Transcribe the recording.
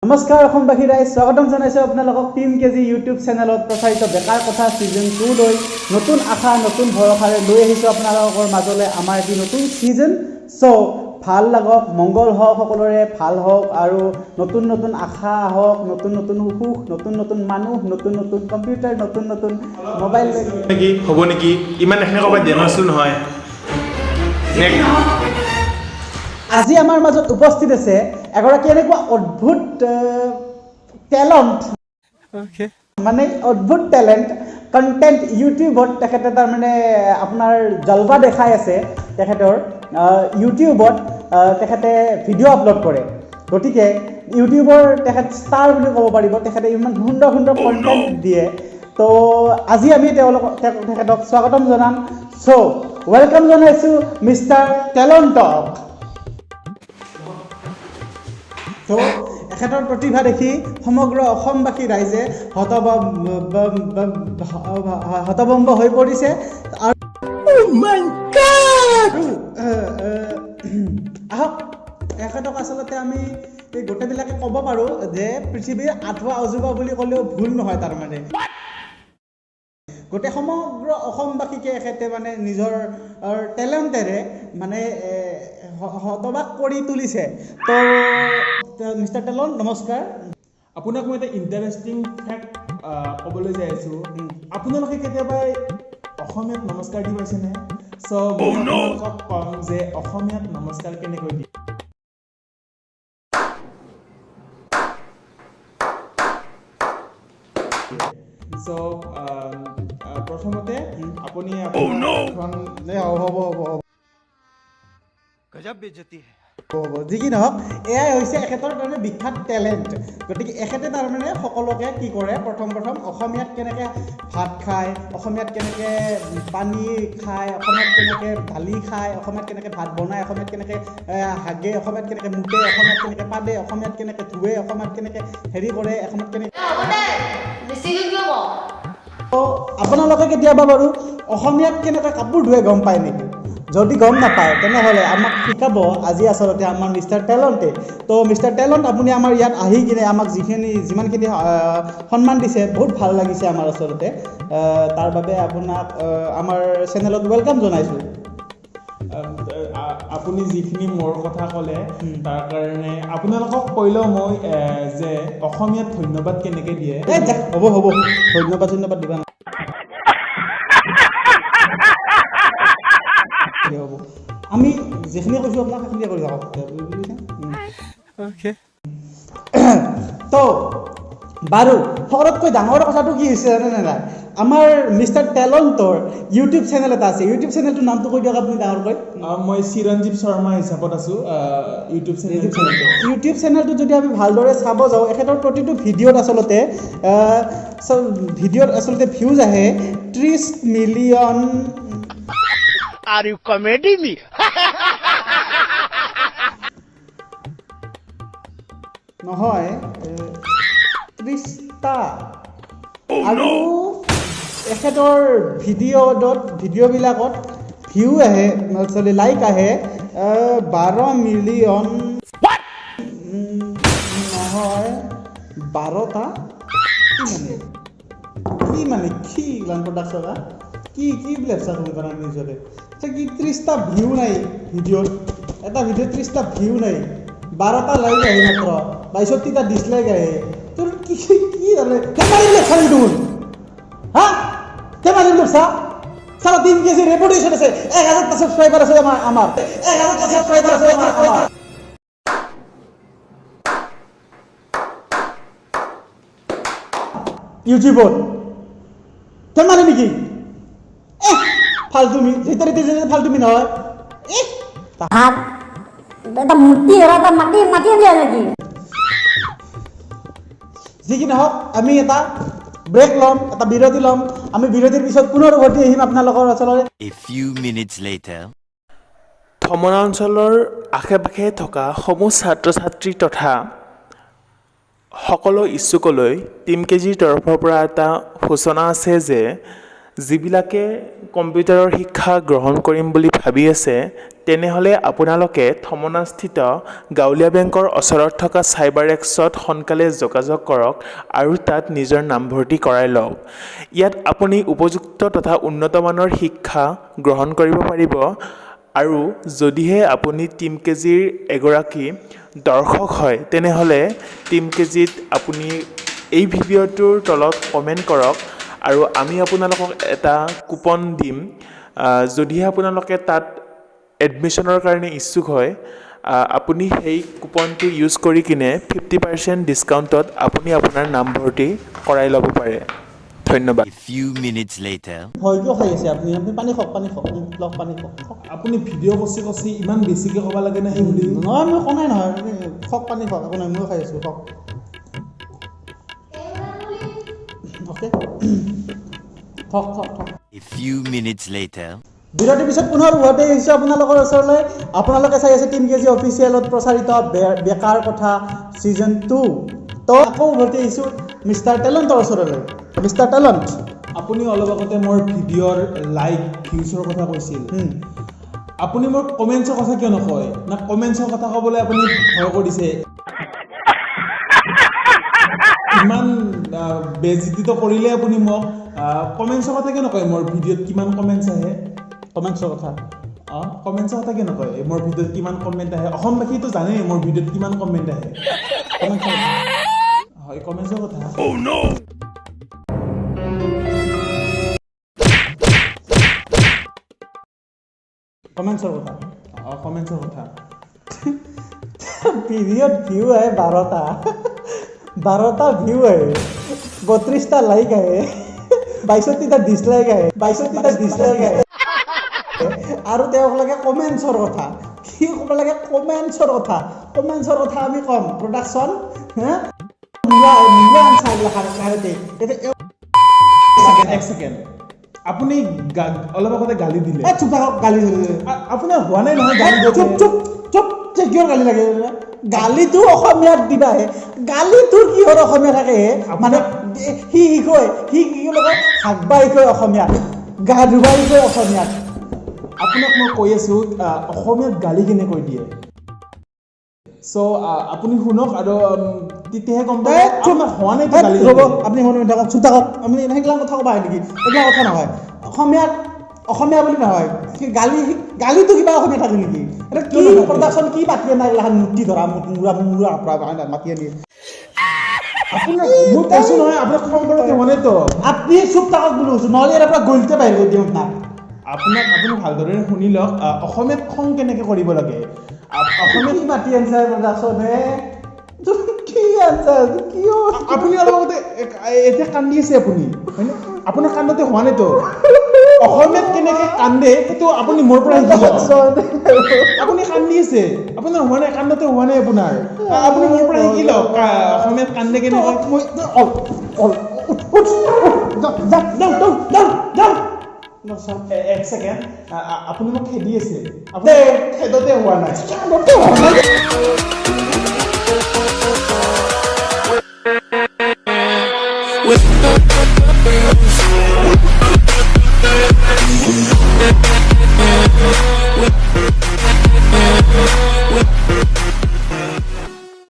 নমস্কাৰ অসমবাসী ৰাইজ, স্বাগতম জনাইছোঁ আপোনালোকক 3 কেজি ইউটিউব চেনেলত প্ৰচাৰিত বেকাৰ কথা ছিজন 2 লৈ নতুন আশা নতুন ভৰসাৰে লৈ আহিছোঁ আপোনালোকৰ মাজলৈ আমাৰ এটি নতুন ছিজন। চ' ভাল লাগক, মংগল হওক, সকলোৰে ভাল হওক আৰু নতুন নতুন আশা আহক, নতুন নতুন সুখ, নতুন নতুন মানুহ, নতুন নতুন কম্পিউটাৰ, নতুন নতুন মোবাইল নেকি হ'ব নেকি ইমান এনে ক'বাত দিয়া নাছিল নহয়। আজি আমাৰ মাজত উপস্থিত আছে এগৰাকী এনেকুৱা অদ্ভুত টেলেণ্ট, মানে অদ্ভুত টেলেণ্ট কণ্টেণ্ট ইউটিউবত তেখেতে তাৰমানে আপোনাৰ জলবা দেখাই আছে। তেখেতৰ ইউটিউবত তেখেতে ভিডিঅ' আপলোড কৰে, গতিকে ইউটিউবৰ তেখেত ষ্টাৰ বুলি ক'ব পাৰিব। তেখেতে ইমান সুন্দৰ সুন্দৰ কণ্টেণ্ট দিয়ে। তো আজি আমি তেখেতক স্বাগতম জনাম। চ' ৱেলকাম জনাইছোঁ মিষ্টাৰ টেলেণ্টক। তো এখেতৰ প্ৰতিভা দেখি সমগ্ৰ অসমবাসী ৰাইজে হতভম্ব হৈ পৰিছে। আহক, এখেতক আচলতে আমি এই গোটেইবিলাকে ক'ব পাৰোঁ যে পৃথিৱীৰ আঠুৱা অজুবা বুলি ক'লেও ভুল নহয়। তাৰমানে গোটেই সমগ্ৰ অসমবাসীকে এখেতে মানে নিজৰ টেলেণ্টেৰে মানে হতবাক কৰি তুলিছে। তো মিষ্টাৰ টেলেণ্ট, নমস্কাৰ। আপোনাক মই এটা ইণ্টাৰেষ্টিং ফেক্ট ক'বলৈ যাই আছোঁ। আপোনালোকে কেতিয়াবা অসমীয়াত নমস্কাৰ দি পাইছেনে? চ' মই আপোনালোকক ক'ম যে অসমীয়াত নমস্কাৰ কেনেকৈ দিয়ে। চ' প্ৰথমতে আপুনি যি কি নহওক, এয়াই হৈছে এখেতৰ তাৰমানে বিখ্যাত টেলেণ্ট। গতিকে এখেতে তাৰমানে সকলোকে কি কৰে, প্ৰথম অসমীয়াত কেনেকৈ ভাত খায়, অসমীয়াত কেনেকৈ পানী খায়, অসমীয়াত কেনেকৈ দালি খায়, অসমীয়াত কেনেকৈ ভাত বনায়, অসমীয়াত কেনেকৈ হাগে, অসমীয়াত কেনেকৈ মুতে, অসমীয়াত কেনেকৈ পাদে, অসমীয়াত কেনেকৈ ধুৱে, অসমীয়াত কেনেকৈ হেৰি কৰে, অসমীয়াত কেনেকৈ। আপোনালোকে কেতিয়াবা বাৰু অসমীয়াত কেনেকৈ কাপোৰ ধুৱে গম পায় নেকি? যদি গম নাপায় তেনেহ'লে আমাক শিকাব আজি আচলতে আমাৰ মিষ্টাৰ টেলেণ্টে। তো মিষ্টাৰ টেলেণ্ট, আপুনি আমাৰ ইয়াত আহি কিনে আমাক যিমানখিনি সন্মান দিছে বহুত ভাল লাগিছে আমাৰ আচলতে। তাৰ বাবে আপোনাক আমাৰ চেনেলত ৱেলকাম জনাইছোঁ। আপুনি যিখিনি মোৰ কথা ক'লে তাৰ কাৰণে আপোনালোকক কৈলেও মই যে অসমীয়াত ধন্যবাদ কেনেকৈ দিয়ে। হ'ব ধন্যবাদ দিবা না। হ'ব, আমি যিখিনি কৈছোঁ আপোনাক সেইখিনিয়ে কৰি থাকক। তো বাৰু সকলোতকৈ ডাঙৰ কথাটো কি হৈছে জানেনে নাই? আমাৰ মিষ্টাৰ টেলেণ্টৰ ইউটিউব চেনেল এটা আছে। ইউটিউব চেনেলটোৰ নামটো কৈ দিয়ক আপুনি ডাঙৰকৈ। মই চিৰঞ্জীৱ শৰ্মা হিচাপত আছোঁ ইউটিউব চেনেলটো যদি আমি ভালদৰে চাব যাওঁ, এখেতৰ প্ৰতিটো ভিডিঅ'ত আচলতে ভিউজ আহে 30 million. Are you comedy me? নহয়, 30টা। আৰু এখেতৰ ভিডিঅ'বিলাকত ভিউ আহে, লাইক আহে 12 মিলিয়ন। নহয়, 12টা। কি মানে কি প্ৰডাকশ্যন কি লেপচা তুমি কৰা নিজৰে? কি 30টা ভিউ নাই ভিডিঅ'ত? এটা ভিডিঅ'ত 30টা ভিউ নাই, 12টা লাইক আহে মাত্ৰ, 62টা ডিছলাইক আহে। তোৰ কি ধেমালি লেপচা নেকি তুমি? হা, ধেমালি লেপচা? চালা 3 কেজি ৰেপুটেশ্যন আছে, 1000টা ছাবস্ক্ৰাইবাৰ আছে আমাৰ 1000টা ছাবস্ক্ৰাইবাৰ আছে আমাৰ ইউটিউবত। ধেমালি নেকি? ফালতুমি ফালতুমি নহয়। যি কি নহওক, আমি এটা ব্ৰেক ল'ম, এটা বিৰতি ল'ম। আমি বিৰতিৰ পিছত পুনৰ উভতি আহিম আপোনালোকৰ ওচৰলৈ। ভ্ৰমণ অঞ্চলৰ আশে পাশে থকা সমূহ ছাত্ৰ ছাত্ৰী তথা সকলো ইচ্ছুকলৈ টিম কেজিৰ তৰফৰ পৰা এটা সূচনা আছে যে যিবিলাকে কম্পিউটাৰৰ শিক্ষা গ্ৰহণ কৰিম বুলি ভাবি আছে তেনেহ'লে আপোনালোকে থমনাস্থিত গাঁৱলীয়া বেংকৰ ওচৰত থকা চাইবাৰ এক্সত সোনকালে যোগাযোগ কৰক আৰু তাত নিজৰ নামভৰ্তি কৰাই লওক। ইয়াত আপুনি উপযুক্ত তথা উন্নতমানৰ শিক্ষা গ্ৰহণ কৰিব পাৰিব আৰু যদিহে আপুনি টিম কেজিৰ এগৰাকী দৰ্শক হয় তেনেহ'লে টিম কেজিত আপুনি এই ভিডিঅ'টোৰ তলত কমেণ্ট কৰক আৰু আমি আপোনালোকক এটা কুপন দিম। যদিহে আপোনালোকে তাত এডমিশ্যনৰ কাৰণে ইচ্ছুক হয় আপুনি সেই কুপনটো ইউজ কৰি কিনে 50% ডিছকাউণ্টত আপুনি আপোনাৰ নামভৰ্তি কৰাই ল'ব পাৰে। ধন্যবাদ। A few minutes later. ভয় কিয় খাই আছে আপুনি পানী খাওক লওক পানী খাওক আপুনি ভিডিঅ' কচি ইমান বেছিকৈ ক'ব লাগে নে সেই বুলি নহয় মই কোৱা নাই নহয় খাওক পানী খাওক একো নহয় ময়ো খাই আছোঁ খাওক অ'কে থক A few minutes later. বিৰতিৰ পিছত পুনৰ উভতি আহিছোঁ আপোনালোকৰ ওচৰলৈ। আপোনালোকে চাই আছে টিম কেজি অফিচিয়েলত প্ৰচাৰিত বেকাৰ কথা ছিজন 2। তো আকৌ উভতি আহিছোঁ মিষ্টাৰ টেলেণ্টৰ ওচৰলৈ। মিষ্টাৰ টেলেণ্ট, আপুনি অলপ আগতে মোৰ ভিডিঅ'ৰ লাইক ভিউজৰ কথা কৈছিল। আপুনি মোৰ কমেণ্টছৰ কথা কিয় নকয় না কমেণ্টছৰ কথা ক'বলৈ আপুনি ভয় কৰিছে? ইমান বেজিত কৰিলে আপুনি মোক কমেণ্টছৰ কথা কিয় নকয়? মোৰ ভিডিঅ'ত কিমান কমেণ্টছ আহে কমেণ্টছৰ কথা কমেণ্টছৰ কথা কিয় নকয়? মোৰ ভিডিঅ'ত কিমান কমেণ্ট আহে? অসমবাসীতো জানেই মোৰ ভিডিঅ'ত কিমান কমেণ্ট আহে। কমেণ্টছৰ কথা হয় কমেণ্টছৰ কথা। কমেণ্টছৰ কথা কমেণ্টছৰ কথা। পিৰিয়ড ভিউ আহে 12টা ভিউ আহে 32টা লাইক আহে 62টা ডিছলাইক আহে আৰু তেওঁক লাগে কমেণ্টছৰ কথা। কি ক'ব লাগে? কমেণ্টছৰ কথা আমি ক'ম প্ৰডাকশ্যন এক ছেকেণ্ড আপুনি অলপ আগতে গালি দিলে। গালি আপোনাৰ হোৱা নাই নহয় চুপ কিয় গালি লাগে? গালিটো অসমীয়াত দিবাহে গালিটো কিহৰ অসমীয়া থাকে মানে সি কয় কি কয় হাগবা কয় অসমীয়াত গা ধুবা কয় অসমীয়াত। আপোনাক মই কৈ আছোঁ অসমীয়াত গালি কেনেকৈ দিয়ে। চ' আপুনি শুনক আৰু তেতিয়াহে গম পাব আপোনাৰ হোৱা নাই গালি। ৰ'ব আপুনি মনে থাকক চুপ থাকক। আপুনি সেইগিলা কথা ক'বা নেকি? এইগিলা কথা নহয়। অসমীয়া বুলি নহয় গালিটো কিবা অসমীয়া থাকে নেকি? এটা কি প্ৰডাকশ্যন কি পাতি নাই এইগিলাখন মূৰ্তি ধৰা মূৰা মাতি আনি আপোনাৰ মই কৈছোঁ নহয় আপোনাক খং কৰোঁতে হোৱা নাইতো। আপুনি চুপ থাকক বুলি কৈছোঁ নহ'লে ইয়াৰ পৰা গলিতে বাহিৰ দিওঁ আপোনাক। আপুনি ভালদৰে শুনি লওক অসমীয়াত খং কেনেকৈ কৰিব লাগে। অসমীয়া কি মাতি আনিছে প্ৰডাকশ্যনে? কি আনচাৰ কিয় আপুনি অলপ আগতে এতিয়া কান্দি আছে আপুনি হয়নে? আপোনাৰ কান্দোতে হোৱা নাইতো। অসমীয়াত কেনেকৈ কান্দে সেইটো আপুনি মোৰ পৰা শিকি লওক। আপুনি কান্দি আছে আপোনাৰ হোৱা নাই কান্দোতে হোৱা নাই আপোনাৰ। আপুনি মোৰ পৰা শিকি লওক অসমীয়াত কান্দে কেনেকৈ। এক ছেকেণ্ড আপুনি মোক খেদি আছে। আপুনি খেদতে হোৱা নাই। with